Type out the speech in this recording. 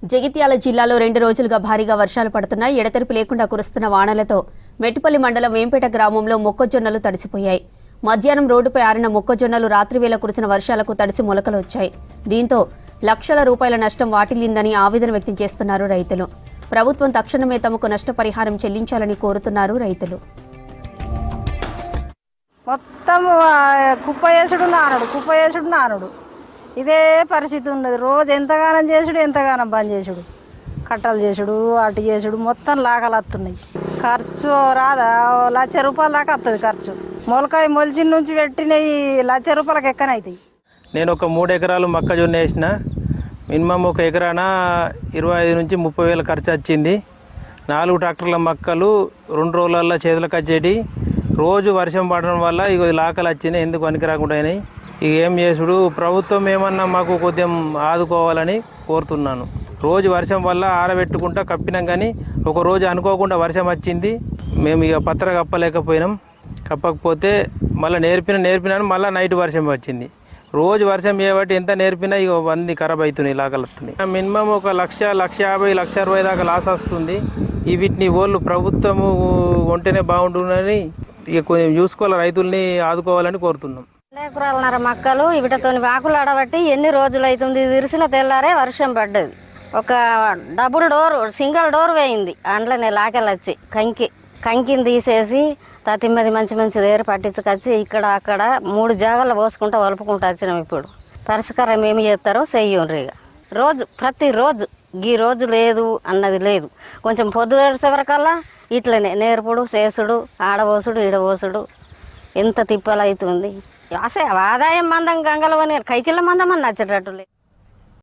జగిత్యాల జిల్లాలో 2 రోజులుగా భారీగా వర్షాలు పడుతున్నాయి. ఎడతెరిపి లేకుండా కురుస్తున్న వానలతో మెట్టుపల్లి మండలం వేంపేట గ్రామంలో మొక్కజొన్నలు తడిసిపోయాయి. మధ్యాహ్నం రోడ్డుపై ఆరిన మొక్కజొన్నలు రాత్రివేళ కురిసిన వర్షాలకు తడిసి మొలకలు వచ్చాయి. దీంతో లక్షల రూపాయల నష్టం వాటిల్లిందని ఆవేదన వ్యక్తం చేస్తున్నారు రైతులు. ప్రభుత్వం తక్షణమే తమకు నష్టపరిహారం చెల్లించాలని కోరుతున్నారు రైతులు. మొత్తం కుప్పయేసుడు నానుడు ఇదే పరిస్థితి ఉన్నది. రోజు ఎంతగానం చేసుడు ఎంతగానం బంద్ చేసుడు, కట్టలు చేసుడు, అటు చేసుడు, మొత్తం లాగలు వస్తున్నాయి. ఖర్చు రాదా 1,00,000 రూపాయల దాకా వస్తుంది ఖర్చు. మొలకాయ మొలిచిన నుంచి పెట్టినవి 1,00,000 రూపాయలకు ఎక్కనైతాయి. నేను ఒక 3 ఎకరాలు మొక్కజొన్న వేసిన. మినిమం ఒక ఎకరాన 25 నుంచి 30 వేల ఖర్చు వచ్చింది. 4 ట్రాక్టర్ల మొక్కలు 2 రోజులలో చేతులకు వచ్చేటి. రోజు వర్షం పడడం వల్ల ఇక లాకలు వచ్చినాయి, ఎందుకు పనికి రాకుండా అయినాయి. ఇక ఏం చేసుడు, ప్రభుత్వం ఏమన్నా మాకు కొద్దిగా ఆదుకోవాలని కోరుతున్నాను. రోజు వర్షం వల్ల ఆరబెట్టుకుంటా కప్పినాం, కానీ ఒక రోజు అనుకోకుండా వర్షం వచ్చింది. మేము ఇక పత్ర కప్పలేకపోయినాం. కప్పకపోతే మళ్ళీ నేర్పినాను, మళ్ళీ నైట్ వర్షం వచ్చింది. రోజు వర్షం చేయబట్టి ఎంత నేర్పినా ఇక అన్నీ ఖరాబ్ అవుతున్నాయి, లాకలు వస్తున్నాయి. మినిమం ఒక 1,00,000, 1,50,000, 1,60,000 దాకా లాస్ వస్తుంది. వీటిని వాళ్ళు ప్రభుత్వము ఉంటేనే బాగుంటుందని ఇక కొంచెం చూసుకోవాలి, రైతుల్ని ఆదుకోవాలని కోరుతున్నాం. ఎకరాలన్నర మొక్కలు వీటితో వాకులు ఆడబట్టి ఎన్ని రోజులు అవుతుంది. విరిసిన తెల్లారే వర్షం పడ్డది. ఒక డబుల్ డోర్ సింగిల్ డోర్ వేయింది. అందులోనే లాకెళ్ళి వచ్చి కంకిని తీసేసి తతిమ్మది మంచి దగ్గర పట్టించుకొచ్చి ఇక్కడ అక్కడ 3 జాగాలు పోసుకుంటూ వలుపుకుంటూ వచ్చినాం. ఇప్పుడు పరిష్కారం ఏమి చేస్తారో చెయ్యండి. ఇక ప్రతిరోజు ఈ రోజు లేదు అన్నది లేదు. కొంచెం పొద్దు వరకల్లా ఇట్లనే నేర్పుడు చేసుడు, ఆడబోసుడు ఈడబోసుడు ఎంత తిప్పలు అవుతుంది. అసలు ఆదాయం మందం గంగలవని కైకిళ్ళ మందం అని నచ్చేటట్టు లేదు.